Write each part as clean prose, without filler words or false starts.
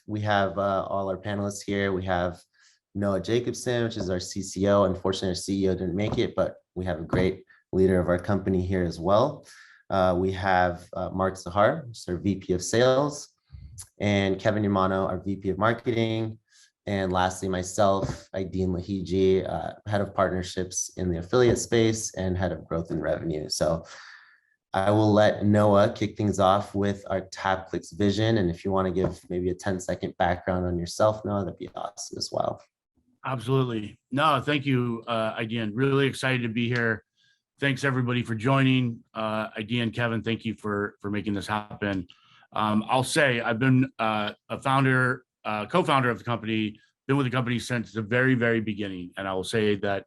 We have all our panelists here. We have Noah Jacobson, which is our CCO. Unfortunately, our CEO didn't make it, but we have a great leader of our company here as well. We have Mark Zahar, who's our VP of Sales, and Kevin Yamano, our VP of Marketing. And lastly, myself, Aideen Lahiji, head of partnerships in the affiliate space and head of growth and revenue. So I will let Noah kick things off with our TapClicks vision. And if you want to give maybe a 10-second background on yourself, Noah, that'd be awesome as well. Absolutely. No, thank you, Aideen. Really excited to be here. Thanks everybody for joining. Aideen, Kevin, thank you for making this happen. I'll say I've been a founder, co-founder of the company, been with the company since the very, very beginning. And I will say that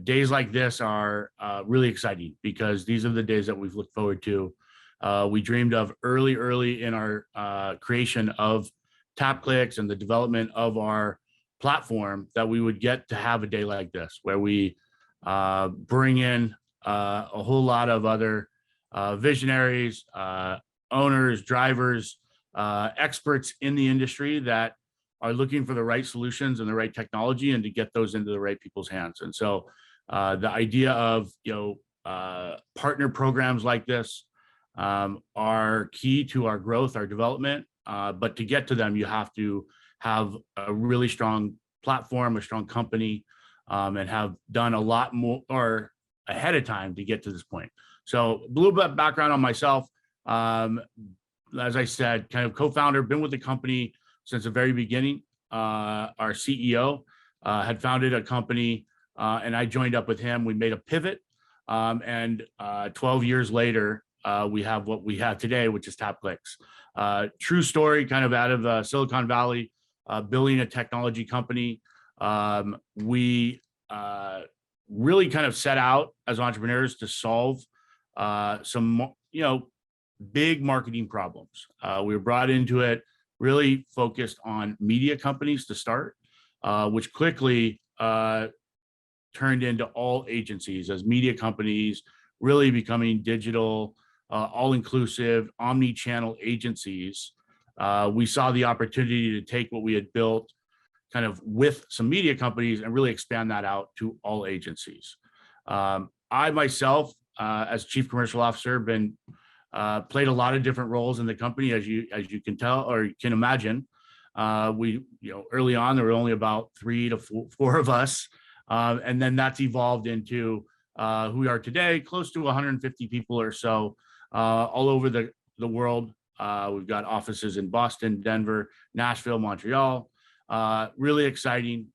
days like this are really exciting because these are the days that we've looked forward to. We dreamed of early in our creation of TapClicks and the development of our platform that we would get to have a day like this, where we bring in a whole lot of other visionaries, owners, drivers, experts in the industry that are looking for the right solutions and the right technology and to get those into the right people's hands. And so the idea of partner programs like this are key to our growth, our development. But to get to them, you have to have a really strong platform, a strong company, and have done a lot more or ahead of time to get to this point. So a little bit of background on myself. As I said, kind of co-founder, been with the company since the very beginning. Our CEO had founded a company and I joined up with him. We made a pivot and 12 years later, we have what we have today, which is TapClicks. True story, kind of out of Silicon Valley, building a technology company. We really kind of set out as entrepreneurs to solve some, big marketing problems. We were brought into it, really focused on media companies to start, which quickly turned into all agencies as media companies really becoming digital, all-inclusive, omni-channel agencies. We saw the opportunity to take what we had built kind of with some media companies and really expand that out to all agencies. I myself, as Chief Commercial Officer, been played a lot of different roles in the company, as you can tell or you can imagine. We, early on, there were only about 3 to 4 of us. And then that's evolved into who we are today, close to 150 people or so, all over the world. We've got offices in Boston, Denver, Nashville, Montreal. Really exciting.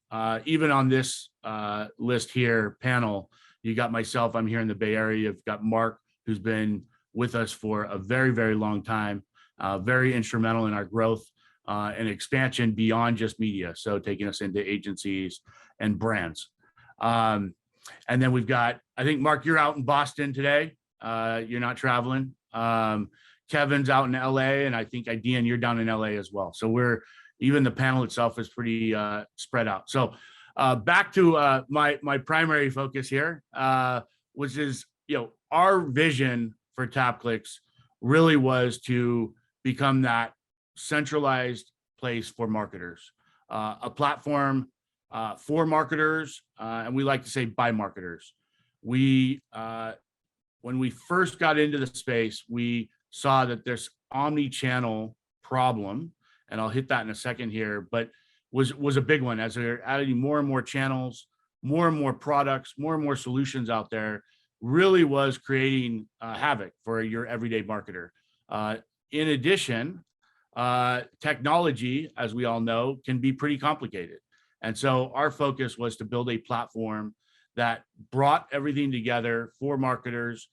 Even on this list here, panel, you got myself, I'm here in the Bay Area. You've got Mark, who's been with us for a very, very long time, very instrumental in our growth and expansion beyond just media. So taking us into agencies and brands. And then we've got, I think, Mark, you're out in Boston today. You're not traveling. Kevin's out in LA, and I think Aideen, you're down in LA as well. So even the panel itself is pretty spread out. So back to my primary focus here, which is, our vision for TapClicks really was to become that centralized place for marketers, a platform for marketers, and we like to say by marketers. When we first got into the space, we saw that this omni-channel problem, and I'll hit that in a second here, but was a big one as they're adding more and more channels, more and more products, more and more solutions out there, really was creating havoc for your everyday marketer. In addition, technology, as we all know, can be pretty complicated. And so our focus was to build a platform that brought everything together for marketers,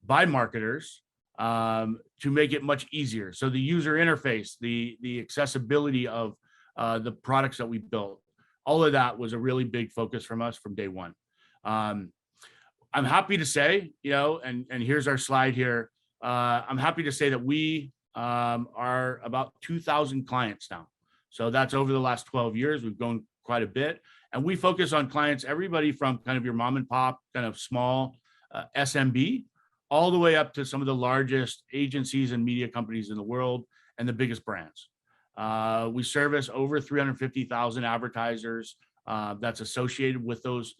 by marketers, to make it much easier. So the user interface, the accessibility of the products that we built, all of that was a really big focus from us from day one. I'm happy to say, and here's our slide here. I'm happy to say that we are about 2,000 clients now. So that's over the last 12 years. We've grown quite a bit. And we focus on clients, everybody from kind of your mom and pop, kind of small SMB, all the way up to some of the largest agencies and media companies in the world and the biggest brands. We service over 350,000 advertisers that's associated with those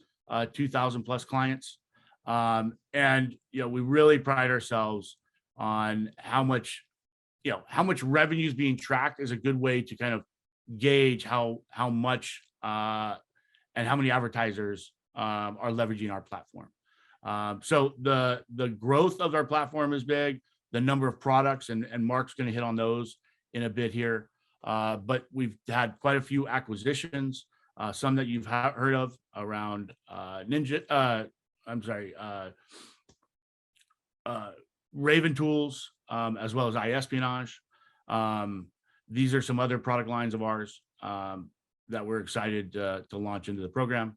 2,000 plus clients. And we really pride ourselves on how much revenue is being tracked is a good way to kind of gauge how much and how many advertisers are leveraging our platform. So the growth of our platform is big. The number of products, and Mark's going to hit on those in a bit here. But we've had quite a few acquisitions, some that you've heard of around Raven Tools, as well as iEspionage. These are some other product lines of ours that we're excited to launch into the program.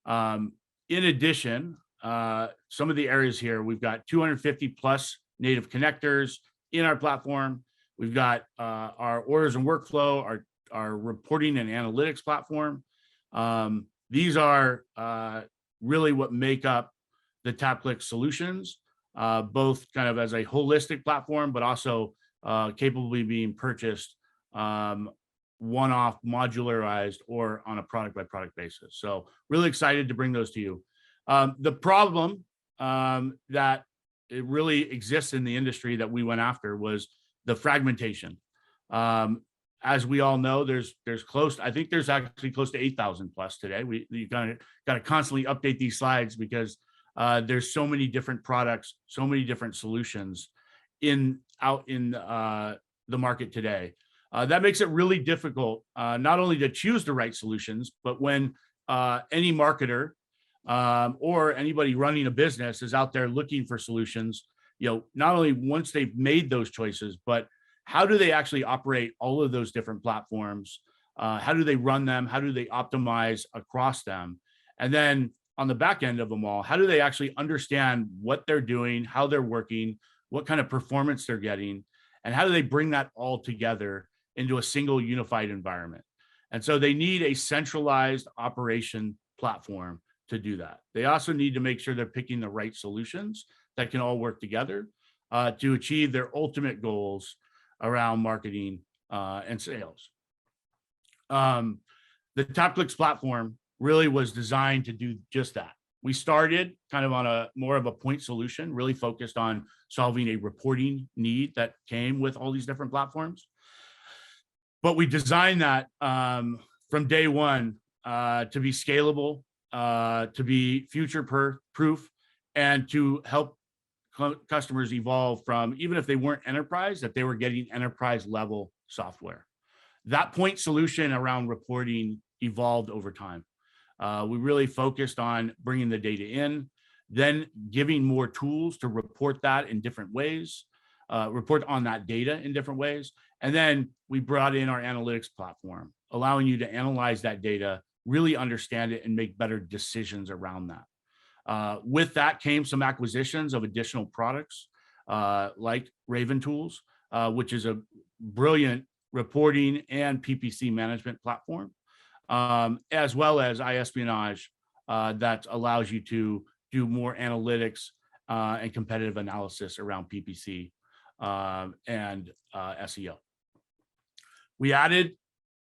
In addition, some of the areas here, we've got 250 plus native connectors in our platform. We've got our orders and workflow, our reporting and analytics platform. These are really what make up the TapClicks solutions, both kind of as a holistic platform, but also capably being purchased one-off, modularized, or on a product-by-product basis. So really excited to bring those to you. The problem that it really exists in the industry that we went after was the fragmentation. As we all know, there's I think there's actually close to 8,000 plus today. You got to constantly update these slides because there's so many different products, so many different solutions out in the market today. That makes it really difficult, not only to choose the right solutions, but when any marketer or anybody running a business is out there looking for solutions, not only once they've made those choices, but how do they actually operate all of those different platforms? How do they run them? How do they optimize across them? And then on the back end of them all, how do they actually understand what they're doing, how they're working, what kind of performance they're getting, and how do they bring that all together into a single unified environment? And so they need a centralized operation platform to do that. They also need to make sure they're picking the right solutions that can all work together to achieve their ultimate goals around marketing and sales. The TapClicks platform really was designed to do just that. We started kind of on more of a point solution, really focused on solving a reporting need that came with all these different platforms. But we designed that from day one to be scalable, to be future-proof, and to help customers evolve from, even if they weren't enterprise, that they were getting enterprise-level software. That point solution around reporting evolved over time. We really focused on bringing the data in, then giving more tools to report that in different ways, report on that data in different ways. And then we brought in our analytics platform, allowing you to analyze that data, really understand it, and make better decisions around that. With that came some acquisitions of additional products like Raven Tools, which is a brilliant reporting and PPC management platform, as well as iEspionage that allows you to do more analytics and competitive analysis around PPC and SEO. We added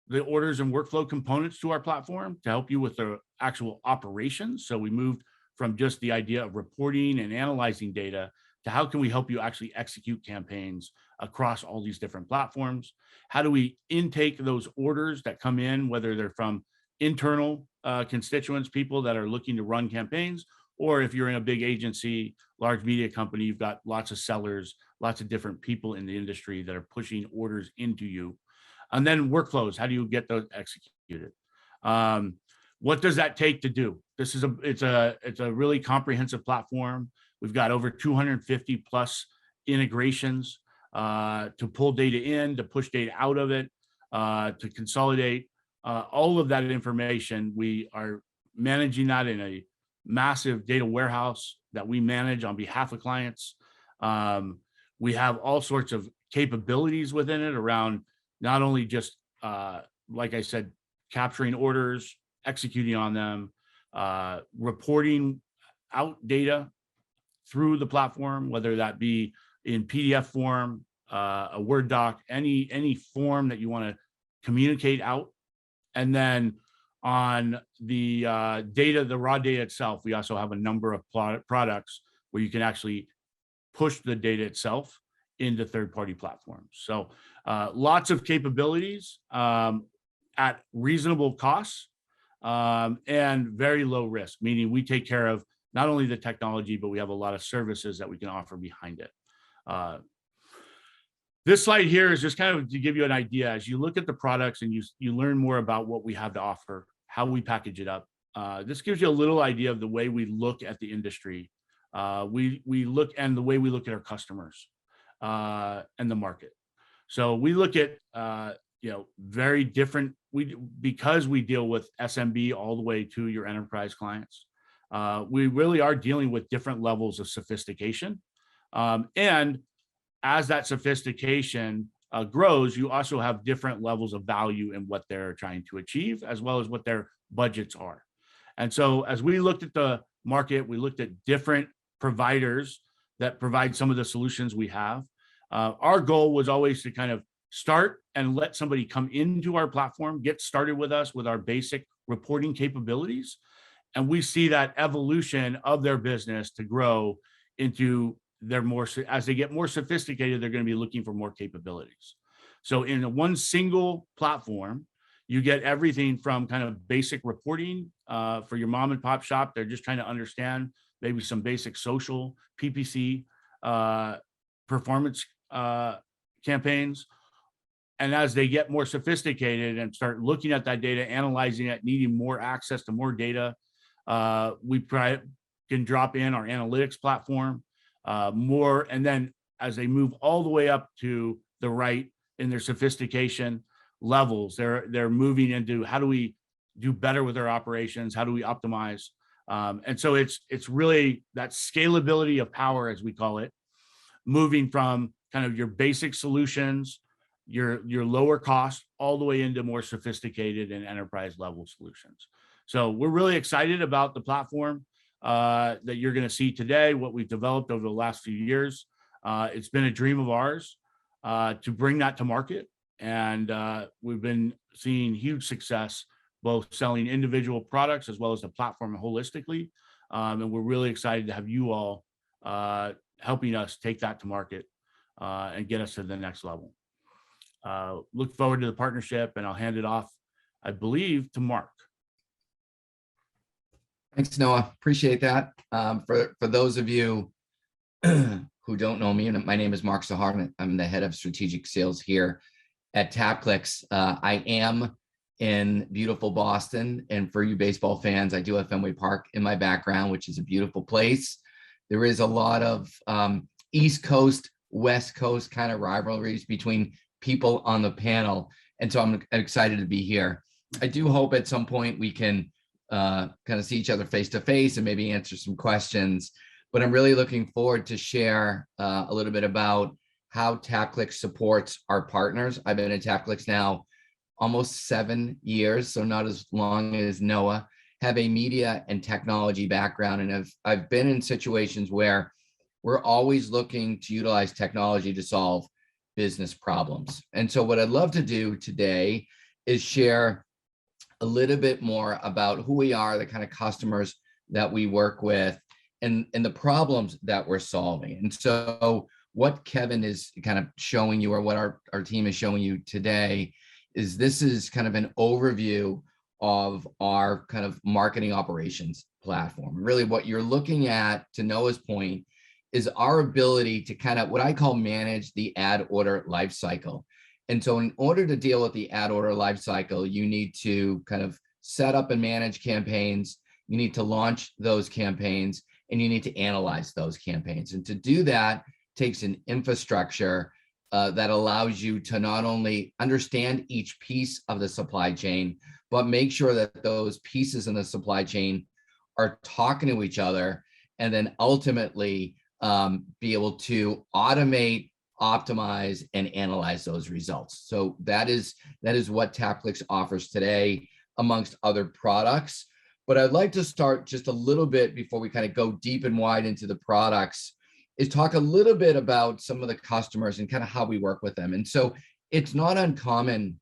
the orders and workflow components to our platform to help you with the actual operations. So we moved from just the idea of reporting and analyzing data to how can we help you actually execute campaigns across all these different platforms? How do we intake those orders that come in, whether they're from internal constituents, people that are looking to run campaigns, or if you're in a big agency, large media company, you've got lots of sellers, lots of different people in the industry that are pushing orders into you. And then workflows, how do you get those executed? What does that take to do? It's a really comprehensive platform. We've got over 250 plus integrations to pull data in, to push data out of it, to consolidate all of that information. We are managing that in a massive data warehouse that we manage on behalf of clients. We have all sorts of capabilities within it around not only just, like I said, capturing orders, executing on them, reporting out data through the platform, whether that be in PDF form, a Word doc, any form that you want to communicate out. And then on the data, the raw data itself, we also have a number of products where you can actually push the data itself into third-party platforms. So lots of capabilities at reasonable costs and very low risk, meaning we take care of not only the technology, but we have a lot of services that we can offer behind it. This slide here is just kind of to give you an idea. As you look at the products and you learn more about what we have to offer, how we package it up, this gives you a little idea of the way we look at the industry. We look and the way we look at our customers and the market. So we look at very different. Because we deal with SMB all the way to your enterprise clients, we really are dealing with different levels of sophistication. And as that sophistication grows, you also have different levels of value in what they're trying to achieve, as well as what their budgets are. And so as we looked at the market, we looked at different providers that provide some of the solutions we have. Our goal was always to kind of start and let somebody come into our platform, get started with us with our basic reporting capabilities. And we see that evolution of their business to grow into as they get more sophisticated, they're going to be looking for more capabilities. So in one single platform, you get everything from kind of basic reporting for your mom and pop shop. They're just trying to understand maybe some basic social PPC performance campaigns. And as they get more sophisticated and start looking at that data, analyzing it, needing more access to more data, we can drop in our analytics platform more. And then as they move all the way up to the right in their sophistication levels, they're moving into how do we do better with our operations? How do we optimize? And so it's really that scalability of power, as we call it, moving from kind of your basic solutions, your lower cost, all the way into more sophisticated and enterprise level solutions. So we're really excited about the platform that you're going to see today, what we've developed over the last few years. It's been a dream of ours to bring that to market. And we've been seeing huge success, both selling individual products as well as the platform holistically. And we're really excited to have you all helping us take that to market and get us to the next level. Look forward to the partnership, and I'll hand it off, I believe, to Mark. Thanks, Noah. Appreciate that. For those of you who don't know me, my name is Mark Sahar. I'm the head of strategic sales here at TapClicks. I am in beautiful Boston, and for you baseball fans, I do have Fenway Park in my background, which is a beautiful place. There is a lot of East Coast, West Coast kind of rivalries between people on the panel, and so I'm excited to be here. I do hope at some point we can kind of see each other face to face and maybe answer some questions, but I'm really looking forward to share a little bit about how TapClicks supports our partners. I've been at TapClicks now almost 7 years, so not as long as Noah. Have a media and technology background, and I've been in situations where we're always looking to utilize technology to solve business problems. And so what I'd love to do today is share a little bit more about who we are, the kind of customers that we work with, and the problems that we're solving. And so what Kevin is kind of showing you, or what our team is showing you today, is this is kind of an overview of our kind of marketing operations platform. Really what you're looking at, to Noah's point, is our ability to kind of what I call manage the ad order life cycle. And so in order to deal with the ad order life cycle, you need to kind of set up and manage campaigns, you need to launch those campaigns, and you need to analyze those campaigns. And to do that takes an infrastructure that allows you to not only understand each piece of the supply chain, but make sure that those pieces in the supply chain are talking to each other, and then ultimately be able to automate, optimize, and analyze those results. So that is what TapClicks offers today, amongst other products. But I'd like to start just a little bit before we kind of go deep and wide into the products, is talk a little bit about some of the customers and kind of how we work with them. And so it's not uncommon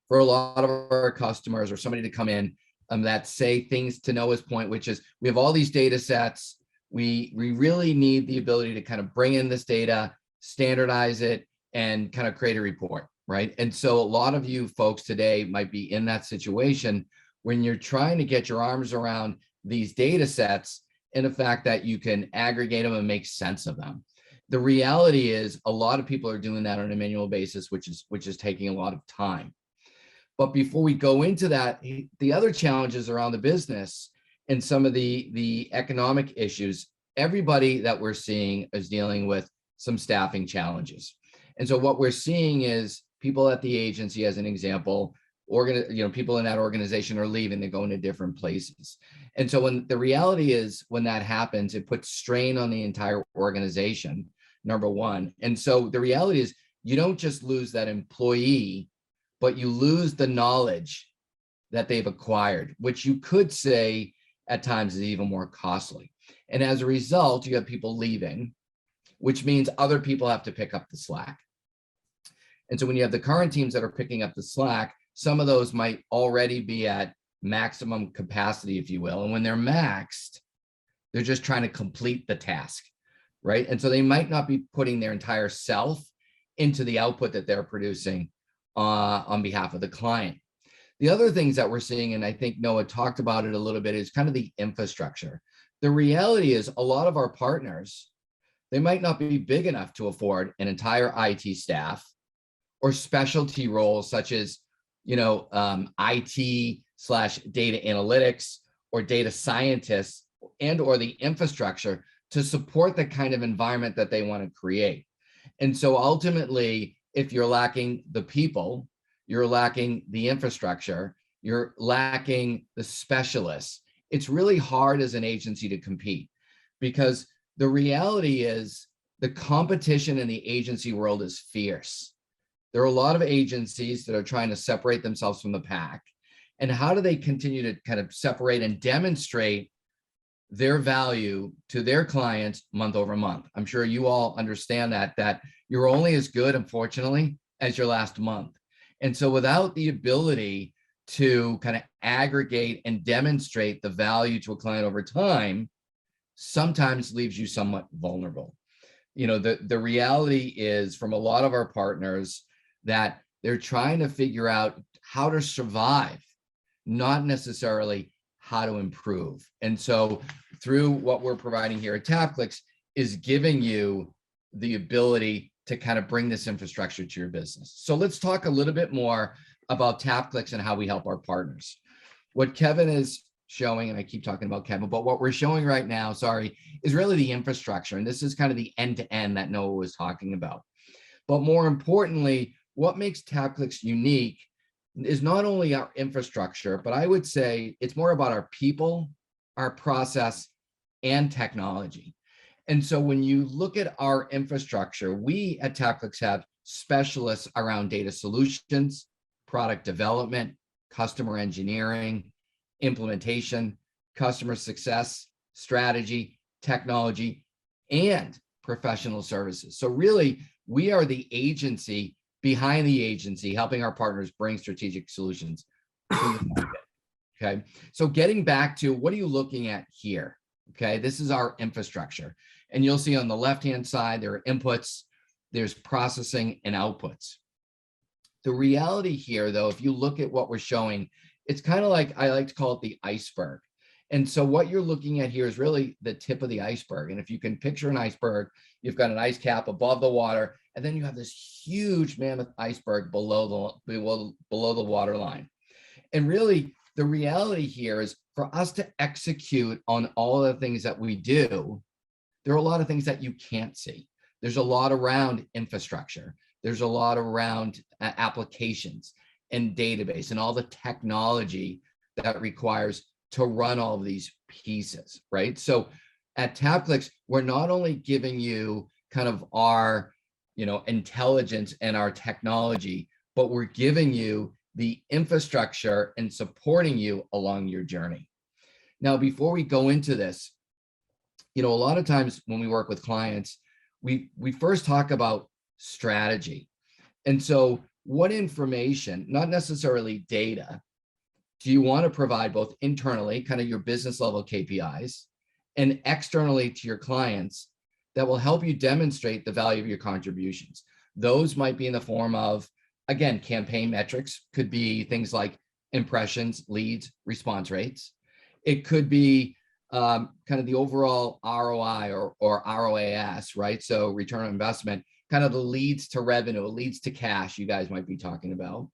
for a lot of our customers or somebody to come in that say things to Noah's point, which is we have all these data sets. We really need the ability to kind of bring in this data, standardize it, and kind of create a report, right? And so a lot of you folks today might be in that situation when you're trying to get your arms around these data sets and the fact that you can aggregate them and make sense of them. The reality is a lot of people are doing that on a manual basis, which is taking a lot of time. But before we go into that, the other challenges around the business and some of the economic issues, everybody that we're seeing is dealing with some staffing challenges. And so what we're seeing is people at the agency, as an example, people in that organization are leaving, they're going to different places. And so when the reality is when that happens, it puts strain on the entire organization, number one. And so the reality is you don't just lose that employee, but you lose the knowledge that they've acquired, which you could say at times is even more costly. And as a result, you have people leaving, which means other people have to pick up the slack. And so when you have the current teams that are picking up the slack, some of those might already be at maximum capacity, if you will. And when they're maxed, they're just trying to complete the task, right? And so they might not be putting their entire self into the output that they're producing on behalf of the client. The other things that we're seeing, and I think Noah talked about it a little bit, is kind of the infrastructure. The reality is a lot of our partners, they might not be big enough to afford an entire IT staff or specialty roles such as, IT/data analytics or data scientists and or the infrastructure to support the kind of environment that they want to create. And so ultimately, if you're lacking the people, you're lacking the infrastructure, you're lacking the specialists, it's really hard as an agency to compete, because the reality is the competition in the agency world is fierce. There are a lot of agencies that are trying to separate themselves from the pack. And how do they continue to kind of separate and demonstrate their value to their clients month over month? I'm sure you all understand that you're only as good, unfortunately, as your last month. And so without the ability to kind of aggregate and demonstrate the value to a client over time, sometimes leaves you somewhat vulnerable. The reality is from a lot of our partners that they're trying to figure out how to survive, not necessarily how to improve. And so through what we're providing here at TapClicks is giving you the ability to kind of bring this infrastructure to your business. So let's talk a little bit more about TapClicks and how we help our partners. What Kevin is showing, and I keep talking about Kevin, but what we're showing right now, is really the infrastructure. And this is kind of the end-to-end that Noah was talking about. But more importantly, what makes TapClicks unique is not only our infrastructure, but I would say it's more about our people, our process, and technology. And so when you look at our infrastructure, we at TapClicks have specialists around data solutions, product development, customer engineering, implementation, customer success, strategy, technology, and professional services. So really, we are the agency behind the agency, helping our partners bring strategic solutions to the market. Okay, so getting back to what are you looking at here? Okay, this is our infrastructure. And you'll see on the left-hand side, there are inputs, there's processing and outputs. The reality here, though, if you look at what we're showing, it's kind of like, I like to call it the iceberg. And so what you're looking at here is really the tip of the iceberg. And if you can picture an iceberg, you've got an ice cap above the water, and then you have this huge mammoth iceberg below the water line. And really, the reality here is for us to execute on all of the things that we do, there are a lot of things that you can't see. There's a lot around infrastructure. There's a lot around applications and database and all the technology that requires to run all of these pieces, right? So at TapClicks, we're not only giving you kind of our, intelligence and our technology, but we're giving you the infrastructure and supporting you along your journey. Now, before we go into this, a lot of times when we work with clients, we first talk about strategy. And so what information, not necessarily data, do you want to provide both internally, kind of your business level KPIs, and externally to your clients that will help you demonstrate the value of your contributions? Those might be in the form of, again, campaign metrics, could be things like impressions, leads, response rates. It could be kind of the overall ROI or ROAS, right? So return on investment, kind of the leads to revenue, leads to cash you guys might be talking about.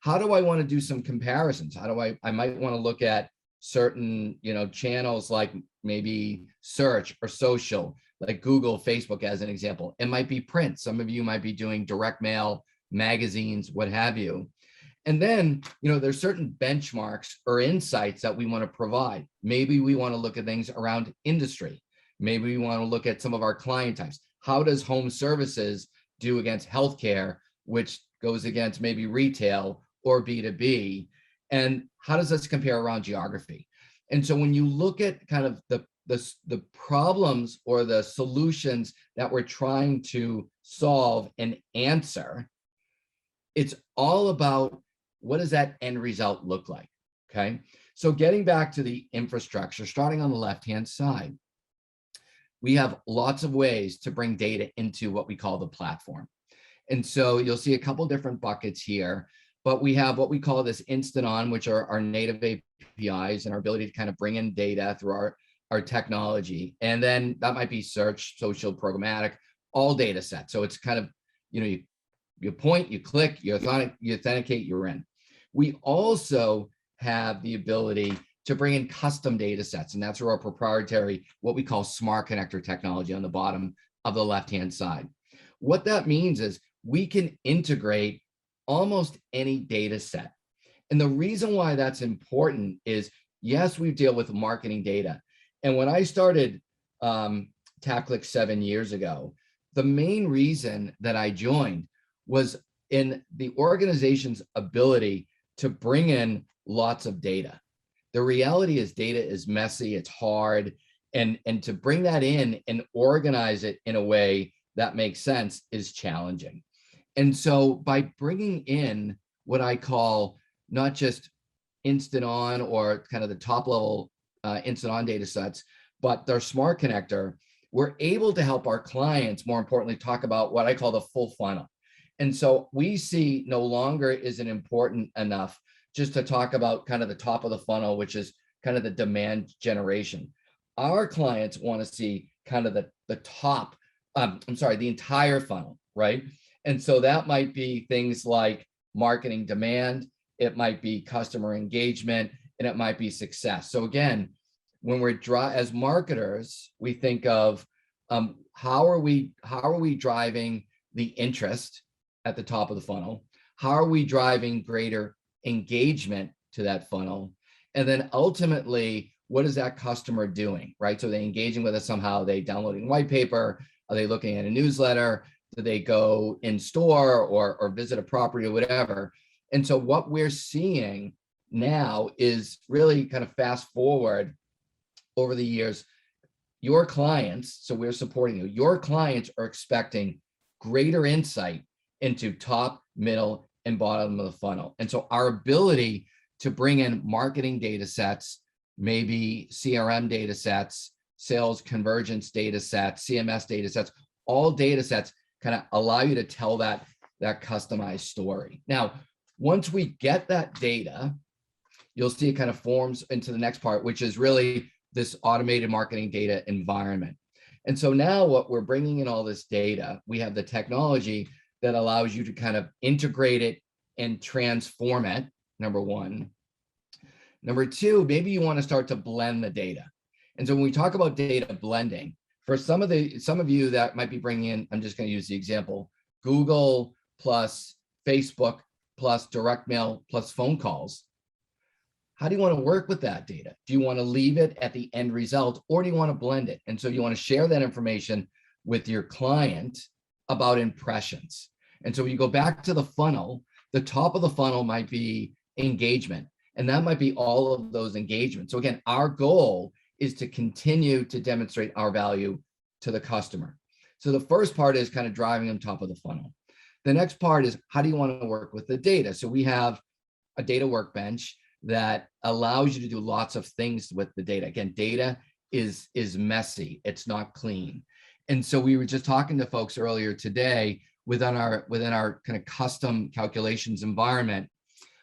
How do I want to do some comparisons? How do I might want to look at certain, channels like maybe search or social, like Google, Facebook as an example. It might be print. Some of you might be doing direct mail, magazines, what have you. And then, there's certain benchmarks or insights that we want to provide. Maybe we want to look at things around industry. Maybe we want to look at some of our client types. How does home services do against healthcare, which goes against maybe retail or B2B? And how does this compare around geography? And so when you look at kind of the problems or the solutions that we're trying to solve and answer, it's all about what does that end result look like, okay? So getting back to the infrastructure, starting on the left-hand side, we have lots of ways to bring data into what we call the platform. And so you'll see a couple different buckets here, but we have what we call this instant on, which are our native APIs and our ability to kind of bring in data through our technology. And then that might be search, social, programmatic, all data sets. So it's kind of, you point, you click, you authenticate, you're in. We also have the ability to bring in custom data sets, and that's where our proprietary, what we call smart connector technology on the bottom of the left-hand side. What that means is we can integrate almost any data set. And the reason why that's important is, yes, we deal with marketing data. And when I started TapClicks 7 years ago, the main reason that I joined was in the organization's ability to bring in lots of data. The reality is data is messy, it's hard, and to bring that in and organize it in a way that makes sense is challenging. And so by bringing in what I call not just instant on or kind of the top level instant on data sets, but their smart connector, we're able to help our clients, more importantly, talk about what I call the full funnel. And so we see no longer is it important enough just to talk about kind of the top of the funnel, which is kind of the demand generation. Our clients want to see kind of the top, the entire funnel, right? And so that might be things like marketing demand, it might be customer engagement, and it might be success. So again, when we're as marketers, we think of how are we driving the interest at the top of the funnel? How are we driving greater engagement to that funnel? And then ultimately, what is that customer doing, right? So are they engaging with us somehow? Are they downloading white paper? Are they looking at a newsletter? Do they go in store or visit a property or whatever? And so what we're seeing now is really kind of fast forward over the years, your clients, so we're supporting you, your clients are expecting greater insight into top, middle, and bottom of the funnel. And so our ability to bring in marketing data sets, maybe CRM data sets, sales convergence data sets, CMS data sets, all data sets kind of allow you to tell that customized story. Now, once we get that data, you'll see it kind of forms into the next part, which is really this automated marketing data environment. And so now what we're bringing in all this data, we have the technology that allows you to kind of integrate it and transform it, number one. Number two, maybe you want to start to blend the data. And so when we talk about data blending, for some of you that might be bringing in, I'm just going to use the example, Google plus Facebook plus direct mail plus phone calls. How do you want to work with that data? Do you want to leave it at the end result, or do you want to blend it? And so you want to share that information with your client about impressions. And so when you go back to the funnel, the top of the funnel might be engagement, and that might be all of those engagements. So again, our goal is to continue to demonstrate our value to the customer. So the first part is kind of driving them top of the funnel. The next part is, how do you want to work with the data? So we have a data workbench that allows you to do lots of things with the data. Again, data is messy. It's not clean. And so we were just talking to folks earlier today within our kind of custom calculations environment.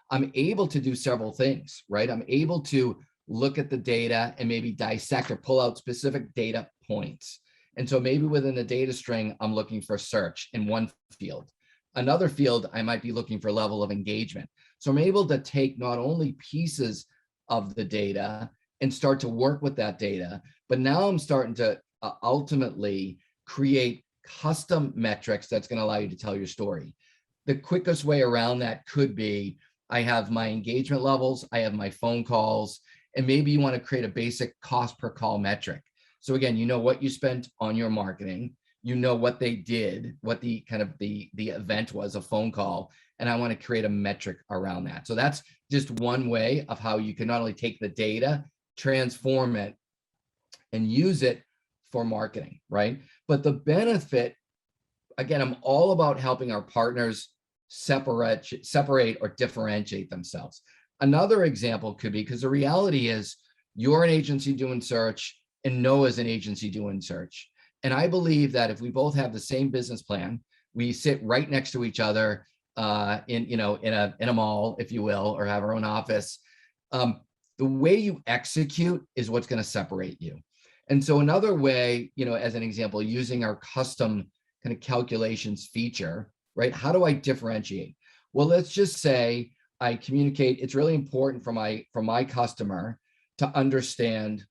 I'm able to do several things, right? I'm able to look at the data and maybe dissect or pull out specific data points. And so maybe within the data string, I'm looking for search in one field. Another field, I might be looking for level of engagement. So I'm able to take not only pieces of the data and start to work with that data, but now I'm starting to ultimately create custom metrics that's going to allow you to tell your story. The quickest way around that could be, I have my engagement levels, I have my phone calls, and maybe you want to create a basic cost per call metric. So again, you know what you spent on your marketing, you know what they did, what the kind of the event was, a phone call, and I want to create a metric around that. So that's just one way of how you can not only take the data, transform it, and use it for marketing, right? But the benefit, again, I'm all about helping our partners separate or differentiate themselves. Another example could be, because the reality is you're an agency doing search and Noah's an agency doing search. And I believe that if we both have the same business plan, we sit right next to each other in a mall, if you will, or have our own office. The way you execute is what's going to separate you. And so another way, as an example, using our custom kind of calculations feature, right? How do I differentiate? Well, let's just say I communicate. It's really important for my customer to understand,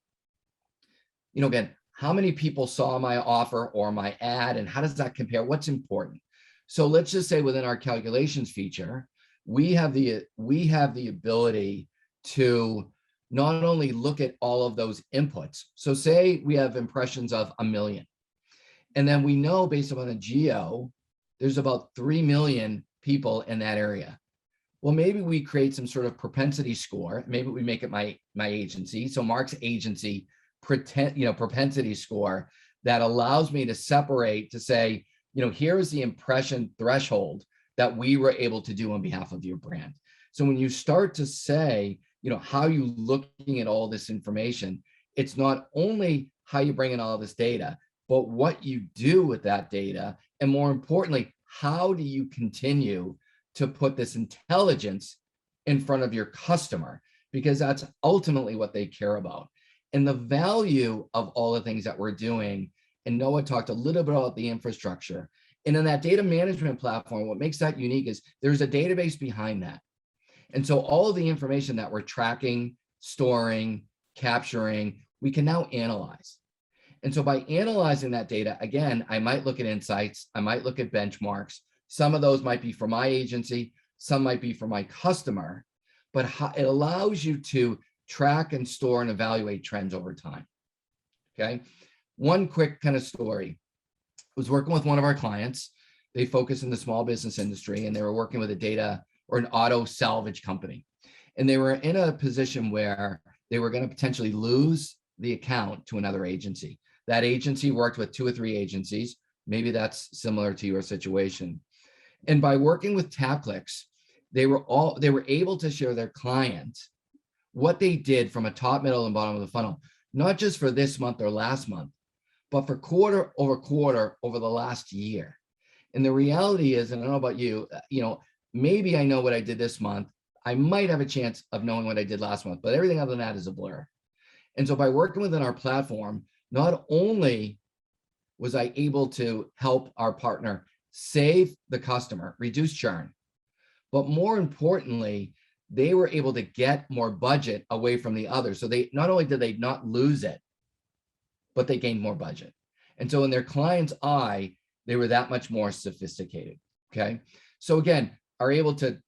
again, how many people saw my offer or my ad, and how does that compare? What's important? So let's just say within our calculations feature, we have the ability to not only look at all of those inputs. So say we have impressions of 1 million, and then we know based on the geo, there's about 3 million people in that area. Well, maybe we create some sort of propensity score. Maybe we make it my agency. So Mark's agency propensity score that allows me to separate, to say, here's the impression threshold that we were able to do on behalf of your brand. So when you start to say, how you looking at all this information, it's not only how you bring in all this data, but what you do with that data. And more importantly, how do you continue to put this intelligence in front of your customer? Because that's ultimately what they care about. And the value of all the things that we're doing, and Noah talked a little bit about the infrastructure. And in that data management platform, what makes that unique is there's a database behind that. And so all of the information that we're tracking, storing, capturing, we can now analyze. And so by analyzing that data, again, I might look at insights, I might look at benchmarks. Some of those might be for my agency, some might be for my customer, but it allows you to track and store and evaluate trends over time. Okay. One quick kind of story. I was working with one of our clients. They focus in the small business industry, and they were working with a data or an auto salvage company. And they were in a position where they were going to potentially lose the account to another agency. That agency worked with 2 or 3 agencies. Maybe that's similar to your situation. And by working with TapClicks, they were able to share their clients what they did from a top, middle, and bottom of the funnel, not just for this month or last month, but for quarter over the last year. And the reality is, and I don't know about you, maybe I know what I did this month. I might have a chance of knowing what I did last month, but everything other than that is a blur. And so by working within our platform, not only was I able to help our partner save the customer, reduce churn, but more importantly, they were able to get more budget away from the others. So they not only did they not lose it, but they gained more budget. And so in their client's eye, they were that much more sophisticated. Okay. So again, are able to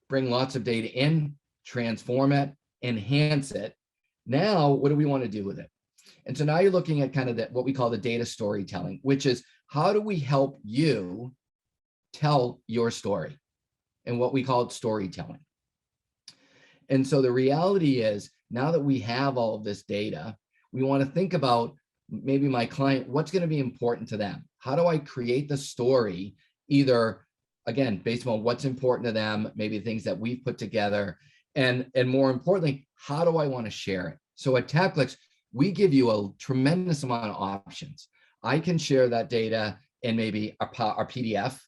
bring lots of data in, transform it, enhance it. Now, what do we want to do with it? And so now you're looking at kind of what we call the data storytelling, which is how do we help you tell your story, and what we call storytelling. And so the reality is, now that we have all of this data, we want to think about maybe my client, what's going to be important to them? How do I create the story, either again, based on what's important to them, maybe things that we've put together, and more importantly, how do I want to share it? So at TapClicks, we give you a tremendous amount of options. I can share that data in maybe a PDF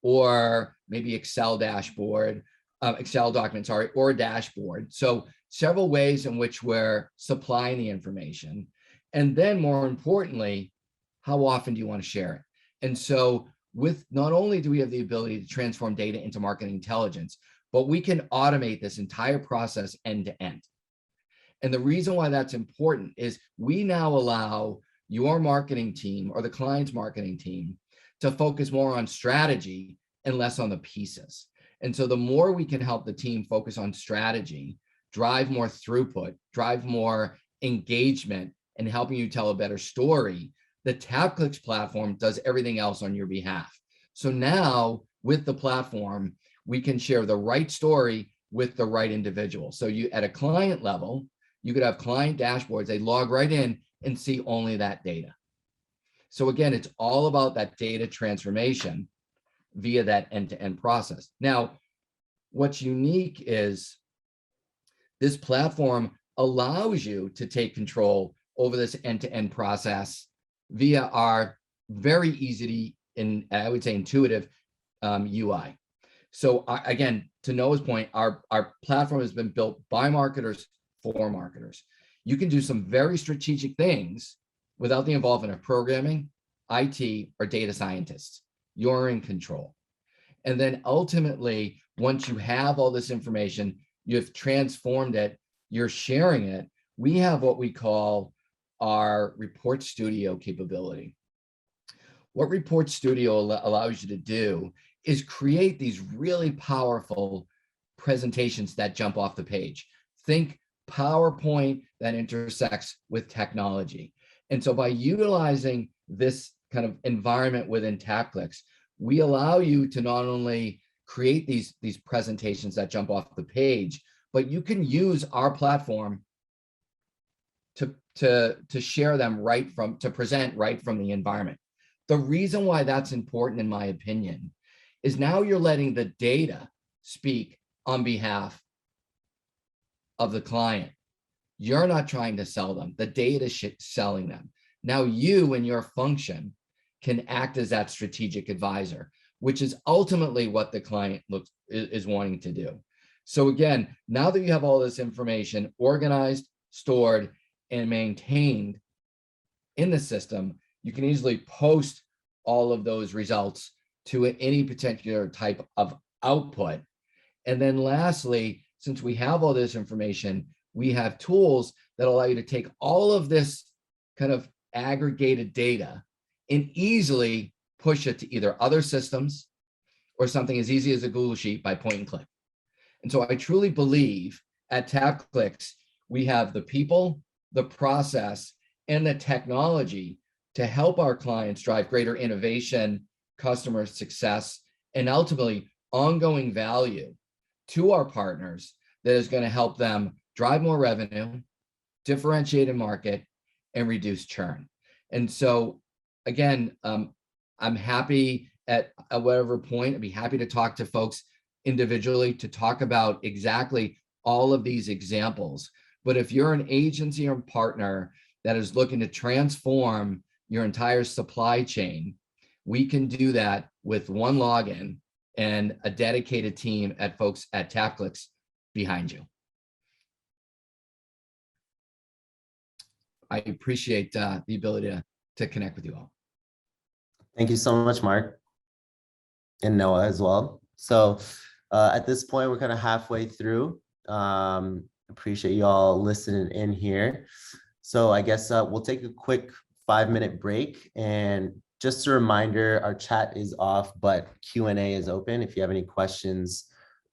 or maybe Excel dashboard, Excel document, sorry, or a dashboard. So several ways in which we're supplying the information. And then more importantly, how often do you want to share it? And so with not only do we have the ability to transform data into marketing intelligence, but we can automate this entire process end to end. And the reason why that's important is we now allow your marketing team or the client's marketing team to focus more on strategy and less on the pieces. And so the more we can help the team focus on strategy, drive more throughput, drive more engagement, and helping you tell a better story, the TapClicks platform does everything else on your behalf. So now with the platform, we can share the right story with the right individual. So you, at a client level, you could have client dashboards, they log right in and see only that data. So again, it's all about that data transformation via that end-to-end process. Now, what's unique is this platform allows you to take control over this end-to-end process via our very easy and I would say intuitive UI. So again, to Noah's point, our platform has been built by marketers for marketers. You can do some very strategic things without the involvement of programming, IT, or data scientists. You're in control. And then ultimately, once you have all this information, you've transformed it, you're sharing it, we have what we call our Report Studio capability. What Report Studio allows you to do is create these really powerful presentations that jump off the page. Think PowerPoint that intersects with technology. And so by utilizing this kind of environment within TapClicks, we allow you to not only create these presentations that jump off the page, but you can use our platform to share them to present right from the environment. The reason why that's important, in my opinion, is now you're letting the data speak on behalf of the client. You're not trying to sell them. The data is selling them. Now you and your function can act as that strategic advisor, which is ultimately what the client is wanting to do. So again, now that you have all this information organized, stored, and maintained in the system, you can easily post all of those results to any particular type of output. And then lastly, since we have all this information, we have tools that allow you to take all of this kind of aggregated data and easily push it to either other systems or something as easy as a Google Sheet by point and click. And so I truly believe at TapClicks, we have the people, the process, and the technology to help our clients drive greater innovation, customer success, and ultimately ongoing value to our partners that is going to help them drive more revenue, differentiate in market, and reduce churn. And so again, I'm happy at whatever point, I'd be happy to talk to folks individually to talk about exactly all of these examples. But if you're an agency or partner that is looking to transform your entire supply chain, we can do that with one login and a dedicated team at folks at TapClicks behind you. I appreciate the ability to connect with you all. Thank you so much, Mark, and Noah as well. So at this point, we're kind of halfway through. Appreciate you all listening in here. So I guess we'll take a quick 5-minute break. And just a reminder, our chat is off, but Q&A is open. If you have any questions,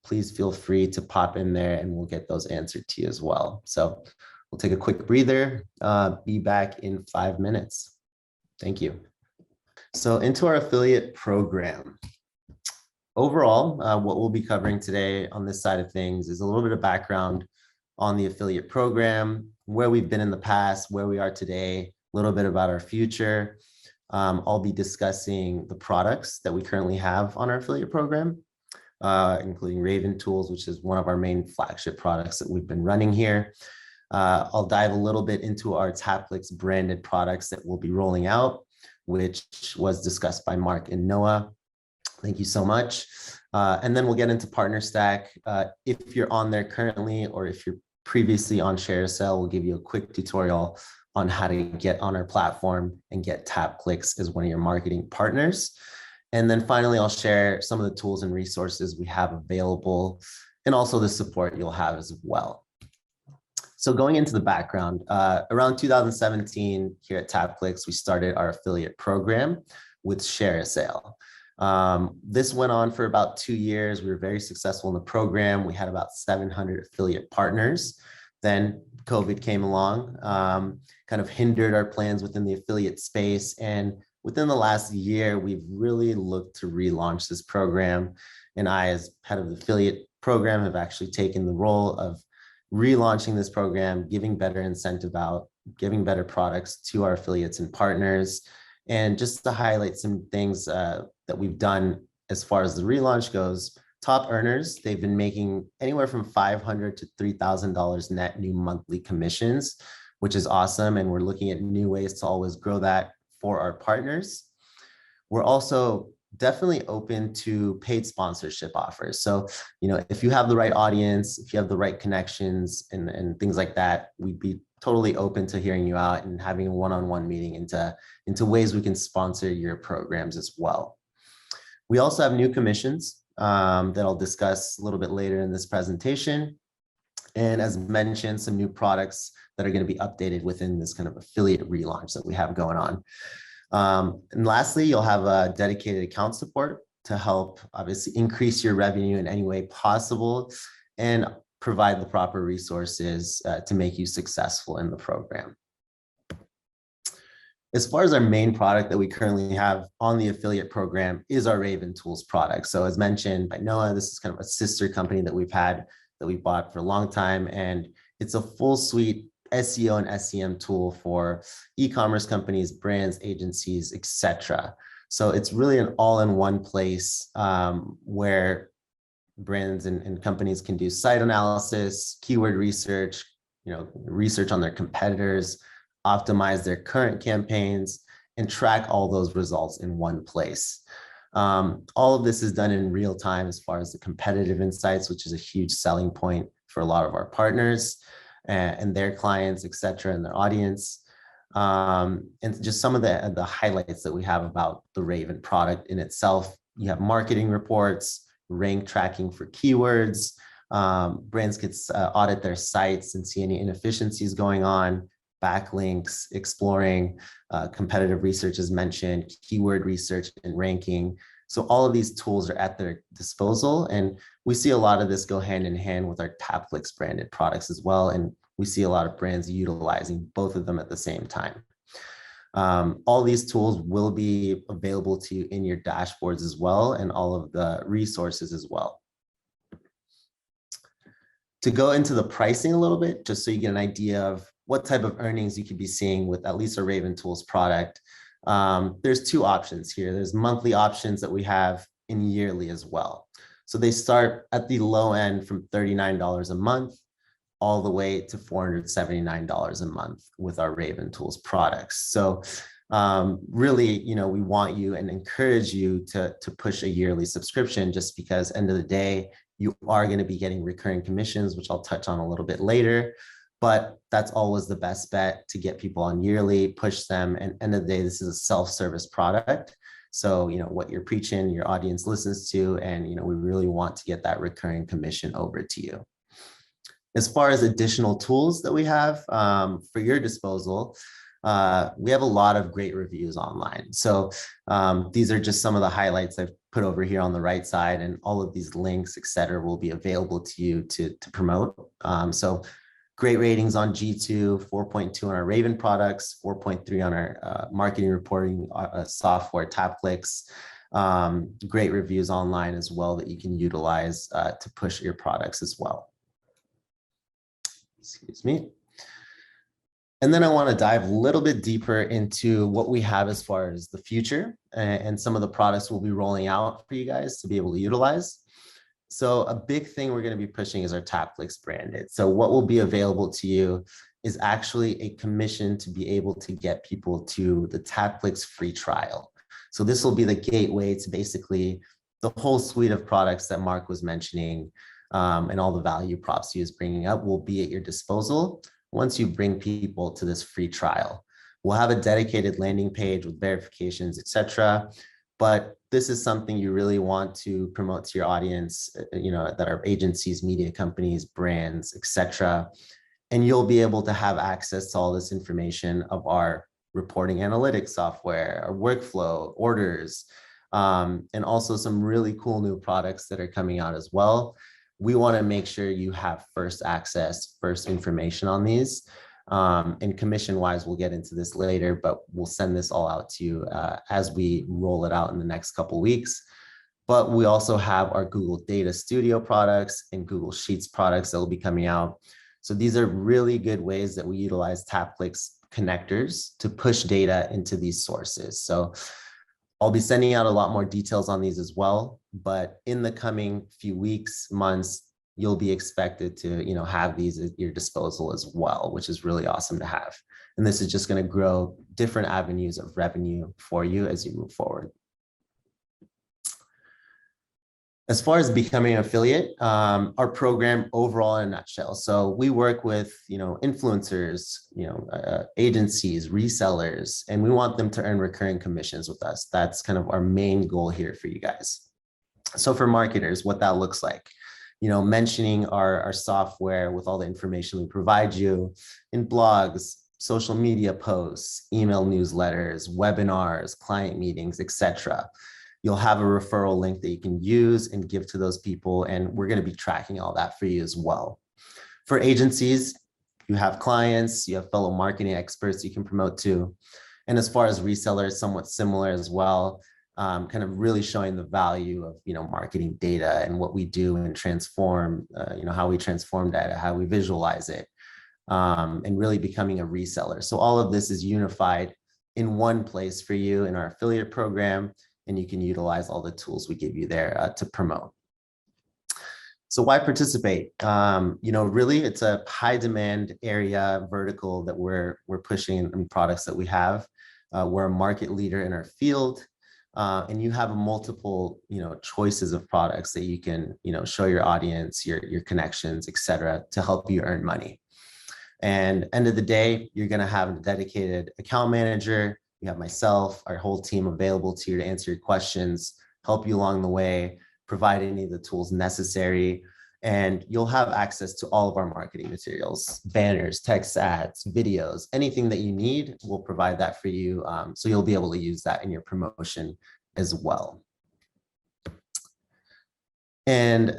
please feel free to pop in there and we'll get those answered to you as well. So we'll take a quick breather, be back in 5 minutes. Thank you. So into our affiliate program. Overall, what we'll be covering today on this side of things is a little bit of background on the affiliate program, where we've been in the past, where we are today, a little bit about our future. I'll be discussing the products that we currently have on our affiliate program, including Raven Tools, which is one of our main flagship products that we've been running here. I'll dive a little bit into our TapClicks branded products that we'll be rolling out, which was discussed by Mark and Noah. Thank you so much. And then we'll get into PartnerStack. If you're on there currently, or if you're previously on ShareSale, we'll give you a quick tutorial on how to get on our platform and get TapClicks as one of your marketing partners. And then finally, I'll share some of the tools and resources we have available, and also the support you'll have as well. So going into the background, around 2017 here at TapClicks, we started our affiliate program with ShareSale. This went on for about 2 years. We were very successful in the program. We had about 700 affiliate partners. Then COVID came along, kind of hindered our plans within the affiliate space. And within the last year, we've really looked to relaunch this program. And I, as head of the affiliate program, have actually taken the role of relaunching this program, giving better incentive out, giving better products to our affiliates and partners. And just to highlight some things that we've done as far as the relaunch goes, top earners, they've been making anywhere from $500 to $3,000 net new monthly commissions, which is awesome. And we're looking at new ways to always grow that for our partners. We're also definitely open to paid sponsorship offers. So, if you have the right audience, if you have the right connections and things like that, we'd be totally open to hearing you out and having a one-on-one meeting into ways we can sponsor your programs as well. We also have new commissions that I'll discuss a little bit later in this presentation. And as mentioned, some new products that are going to be updated within this kind of affiliate relaunch that we have going on. And lastly, you'll have a dedicated account support to help obviously increase your revenue in any way possible and provide the proper resources to make you successful in the program. As far as our main product that we currently have on the affiliate program is our Raven Tools product. So as mentioned by Noah, this is kind of a sister company that we've bought for a long time. And it's a full suite SEO and SEM tool for e-commerce companies, brands, agencies, etc. So it's really an all-in-one place where brands and companies can do site analysis, keyword research, research on their competitors, optimize their current campaigns, and track all those results in one place. All of this is done in real time as far as the competitive insights, which is a huge selling point for a lot of our partners and their clients, et cetera, and their audience. And just some of the highlights that we have about the Raven product in itself. You have marketing reports, rank tracking for keywords. Brands can audit their sites and see any inefficiencies going on, backlinks, exploring, competitive research as mentioned, keyword research and ranking. So all of these tools are at their disposal. And we see a lot of this go hand in hand with our TapClicks branded products as well. And we see a lot of brands utilizing both of them at the same time. All these tools will be available to you in your dashboards as well, and all of the resources as well. To go into the pricing a little bit, just so you get an idea of what type of earnings you could be seeing with at least a Raven Tools product. There's two options here. There's monthly options that we have and yearly as well. So they start at the low end from $39 a month all the way to $479 a month with our Raven Tools products. So really, we want you and encourage you to push a yearly subscription, just because end of the day, you are going to be getting recurring commissions, which I'll touch on a little bit later. But that's always the best bet, to get people on yearly, push them. And end of the day, this is a self-service product. So, what you're preaching, your audience listens to, and, we really want to get that recurring commission over to you. As far as additional tools that we have for your disposal, we have a lot of great reviews online. So these are just some of the highlights I've put over here on the right side, and all of these links, et cetera, will be available to you to promote. So great ratings on G2, 4.2 on our Raven products, 4.3 on our marketing reporting software, TapClicks. Great reviews online as well that you can utilize to push your products as well. Excuse me. And then I want to dive a little bit deeper into what we have as far as the future and some of the products we'll be rolling out for you guys to be able to utilize. So a big thing we're going to be pushing is our TapClicks branded. So what will be available to you is actually a commission to be able to get people to the TapClicks free trial. So this will be the gateway to basically the whole suite of products that Mark was mentioning, and all the value props he was bringing up will be at your disposal once you bring people to this free trial. We'll have a dedicated landing page with verifications, etc. But this is something you really want to promote to your audience, that are agencies, media companies, brands, etc. And you'll be able to have access to all this information of our reporting analytics software, our workflow, orders, and also some really cool new products that are coming out as well. We want to make sure you have first access, first information on these. And commission wise, we'll get into this later, but we'll send this all out to you as we roll it out in the next couple of weeks. But we also have our Google Data Studio products and Google Sheets products that will be coming out. So these are really good ways that we utilize TapClicks connectors to push data into these sources. So I'll be sending out a lot more details on these as well, but in the coming few weeks, months, you'll be expected to, have these at your disposal as well, which is really awesome to have. And this is just going to grow different avenues of revenue for you as you move forward. As far as becoming an affiliate, our program overall in a nutshell. So we work with, influencers, agencies, resellers, and we want them to earn recurring commissions with us. That's kind of our main goal here for you guys. So for marketers, what that looks like, mentioning our software with all the information we provide you in blogs, social media posts, email newsletters, webinars, client meetings, etc. You'll have a referral link that you can use and give to those people. And we're going to be tracking all that for you as well. For agencies, you have clients, you have fellow marketing experts you can promote to. And as far as resellers, somewhat similar as well, kind of really showing the value of, marketing data and what we do and transform, how we transform data, how we visualize it, and really becoming a reseller. So all of this is unified in one place for you in our affiliate program, and you can utilize all the tools we give you there to promote. So why participate? Really, it's a high demand area vertical that we're pushing in products that we have. We're a market leader in our field, and you have multiple, choices of products that you can, show your audience, your connections, etc., to help you earn money. And end of the day, you're going to have a dedicated account manager. You have myself, our whole team available to you to answer your questions, help you along the way, provide any of the tools necessary, and you'll have access to all of our marketing materials, banners, text ads, videos, anything that you need, we'll provide that for you. So you'll be able to use that in your promotion as well. And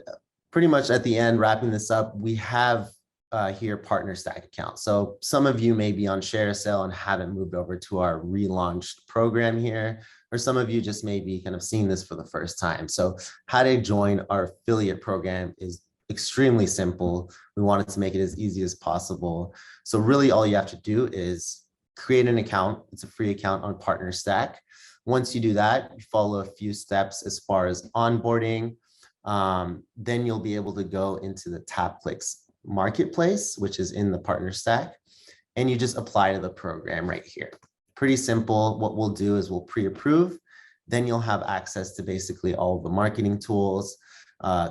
pretty much at the end, wrapping this up, we have here partner stack account. So some of you may be on ShareASale and haven't moved over to our relaunched program here, or some of you just may be kind of seeing this for the first time. So how to join our affiliate program is extremely simple. We wanted to make it as easy as possible. So really all you have to do is create an account. It's a free account on Partner Stack. Once you do that, you follow a few steps as far as onboarding. Then you'll be able to go into the TapClicks marketplace, which is in the Partner Stack, and you just apply to the program right here. Pretty simple. What we'll do is we'll pre-approve, then you'll have access to basically all of the marketing tools,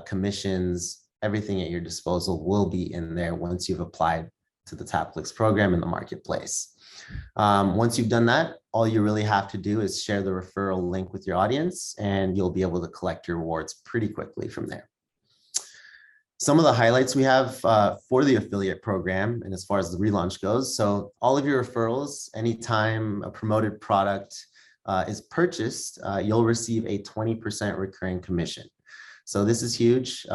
commissions, everything at your disposal will be in there once you've applied to the TapClicks program in the marketplace. Once you've done that, all you really have to do is share the referral link with your audience, and you'll be able to collect your rewards pretty quickly from there. Some of the highlights we have for the affiliate program, and as far as the relaunch goes, so all of your referrals, anytime a promoted product is purchased, you'll receive a 20% recurring commission. So this is huge.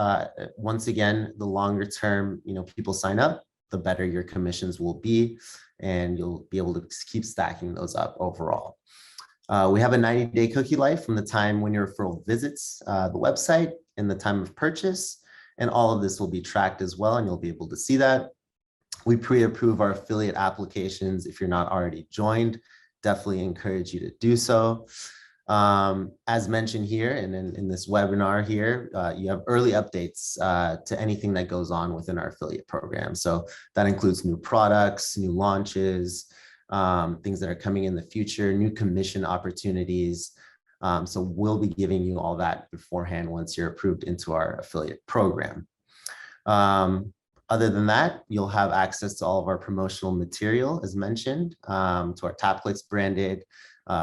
Once again, the longer term, people sign up, the better your commissions will be, and you'll be able to keep stacking those up overall. We have a 90-day cookie life from the time when your referral visits the website and the time of purchase. And all of this will be tracked as well, and you'll be able to see that. We pre-approve our affiliate applications. If you're not already joined, definitely encourage you to do so. As mentioned here and in this webinar here, you have early updates to anything that goes on within our affiliate program. So that includes new products, new launches, things that are coming in the future, new commission opportunities. So we'll be giving you all that beforehand once you're approved into our affiliate program. Other than that, you'll have access to all of our promotional material, as mentioned, to our TapClicks branded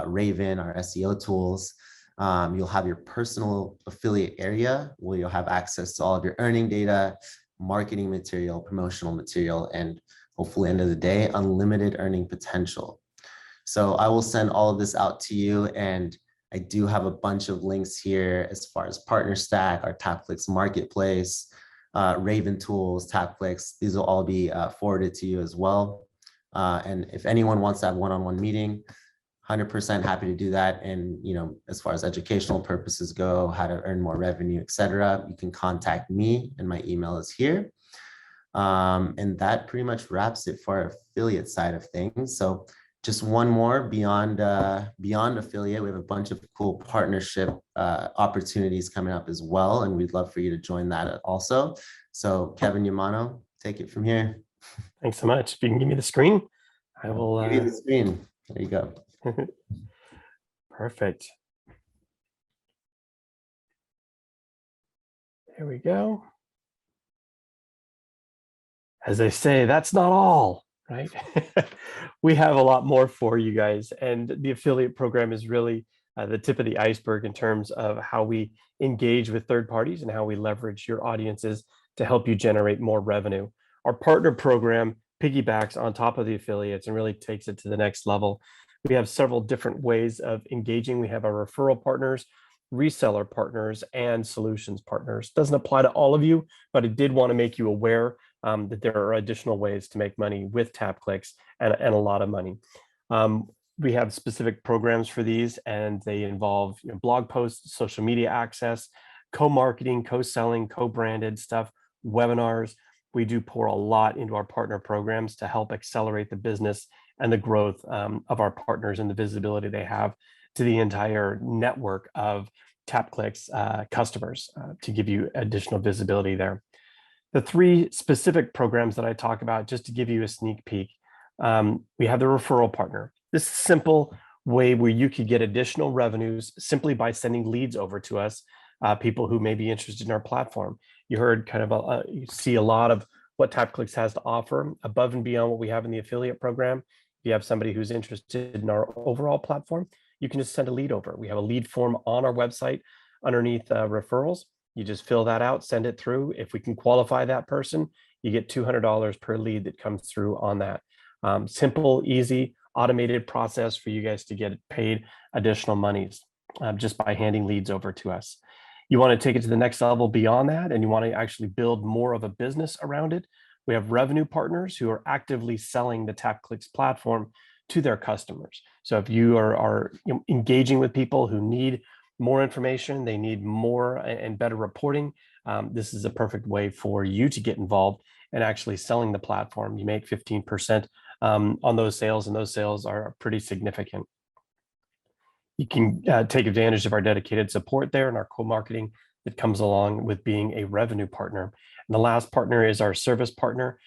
Raven, our SEO tools. You'll have your personal affiliate area where you'll have access to all of your earning data, marketing material, promotional material, and hopefully, end of the day, unlimited earning potential. So I will send all of this out to you, and I do have a bunch of links here as far as Partner Stack, our TapClicks Marketplace, Raven tools, TapClicks. These will all be forwarded to you as well. And if anyone wants to have one-on-one meeting, 100% happy to do that. And, you know, as far as educational purposes go, how to earn more revenue, etc., you can contact me, and my email is here. And that pretty much wraps it for our affiliate side of things. So just one more beyond affiliate, we have a bunch of cool partnership opportunities coming up as well, and we'd love for you to join that also. So Kevin Yamano, take it from here. Thanks so much. If you can give me the screen, I will. Give you the screen. There you go. Perfect. There we go. As they say, that's not all, right? We have a lot more for you guys, and the affiliate program is really the tip of the iceberg in terms of how we engage with third parties and how we leverage your audiences to help you generate more revenue. Our partner program piggybacks on top of the affiliates and really takes it to the next level. We have several different ways of engaging. We have our referral partners, reseller partners, and solutions partners. Doesn't apply to all of you, but I did want to make you aware that there are additional ways to make money with TapClicks and a lot of money. We have specific programs for these, and they involve blog posts, social media access, co-marketing, co-selling, co-branded stuff, webinars. We do pour a lot into our partner programs to help accelerate the business and the growth of our partners and the visibility they have to the entire network of TapClicks customers to give you additional visibility there. The three specific programs that I talk about, just to give you a sneak peek, we have the referral partner. This is a simple way where you could get additional revenues simply by sending leads over to us, people who may be interested in our platform. You heard kind of, you see a lot of what TapClicks has to offer above and beyond what we have in the affiliate program. If you have somebody who's interested in our overall platform, you can just send a lead over. We have a lead form on our website underneath referrals. You just fill that out, send it through. If we can qualify that person, you get $200 per lead that comes through on that. Simple, easy, automated process for you guys to get paid additional monies just by handing leads over to us. You want to take it to the next level beyond that, and you want to actually build more of a business around it. We have revenue partners who are actively selling the TapClicks platform to their customers. So if you are engaging with people who need more information, they need more and better reporting, this is a perfect way for you to get involved and actually selling the platform. You make 15% on those sales, and those sales are pretty significant. You can take advantage of our dedicated support there and our co-marketing that comes along with being a revenue partner. And the last partner is our service partner.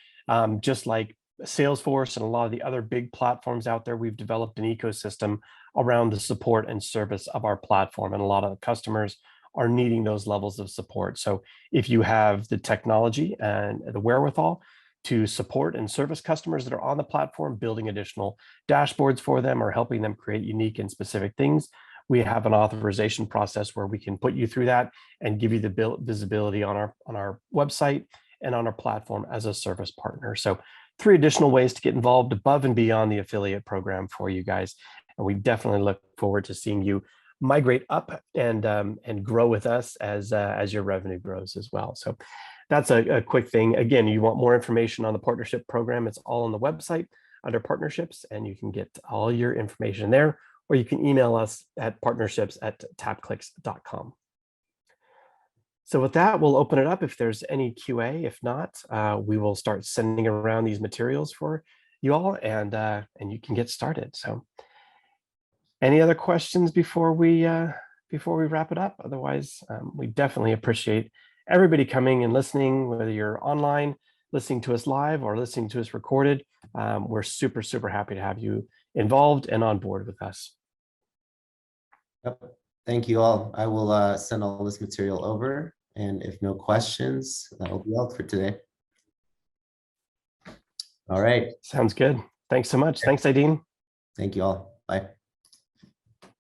Just like Salesforce and a lot of the other big platforms out there, we've developed an ecosystem around the support and service of our platform. And a lot of customers are needing those levels of support. So if you have the technology and the wherewithal to support and service customers that are on the platform, building additional dashboards for them or helping them create unique and specific things, we have an authorization process where we can put you through that and give you the visibility on our website and on our platform as a service partner. So 3 additional ways to get involved above and beyond the affiliate program for you guys. And we definitely look forward to seeing you migrate up and grow with us as your revenue grows as well. So that's a quick thing. Again, you want more information on the partnership program, it's all on the website under partnerships, and you can get all your information there, or you can email us at partnerships@tapclicks.com. So with that, we'll open it up if there's any QA. If not, we will start sending around these materials for you all, and you can get started. So any other questions before we wrap it up? Otherwise, we definitely appreciate everybody coming and listening, whether you're online, listening to us live or listening to us recorded. We're super, super happy to have you involved and on board with us. Yep. Thank you all. I will send all this material over, and if no questions, that'll be all for today. All right. Sounds good. Thanks so much. Thanks, Aideen. Thank you all. Bye.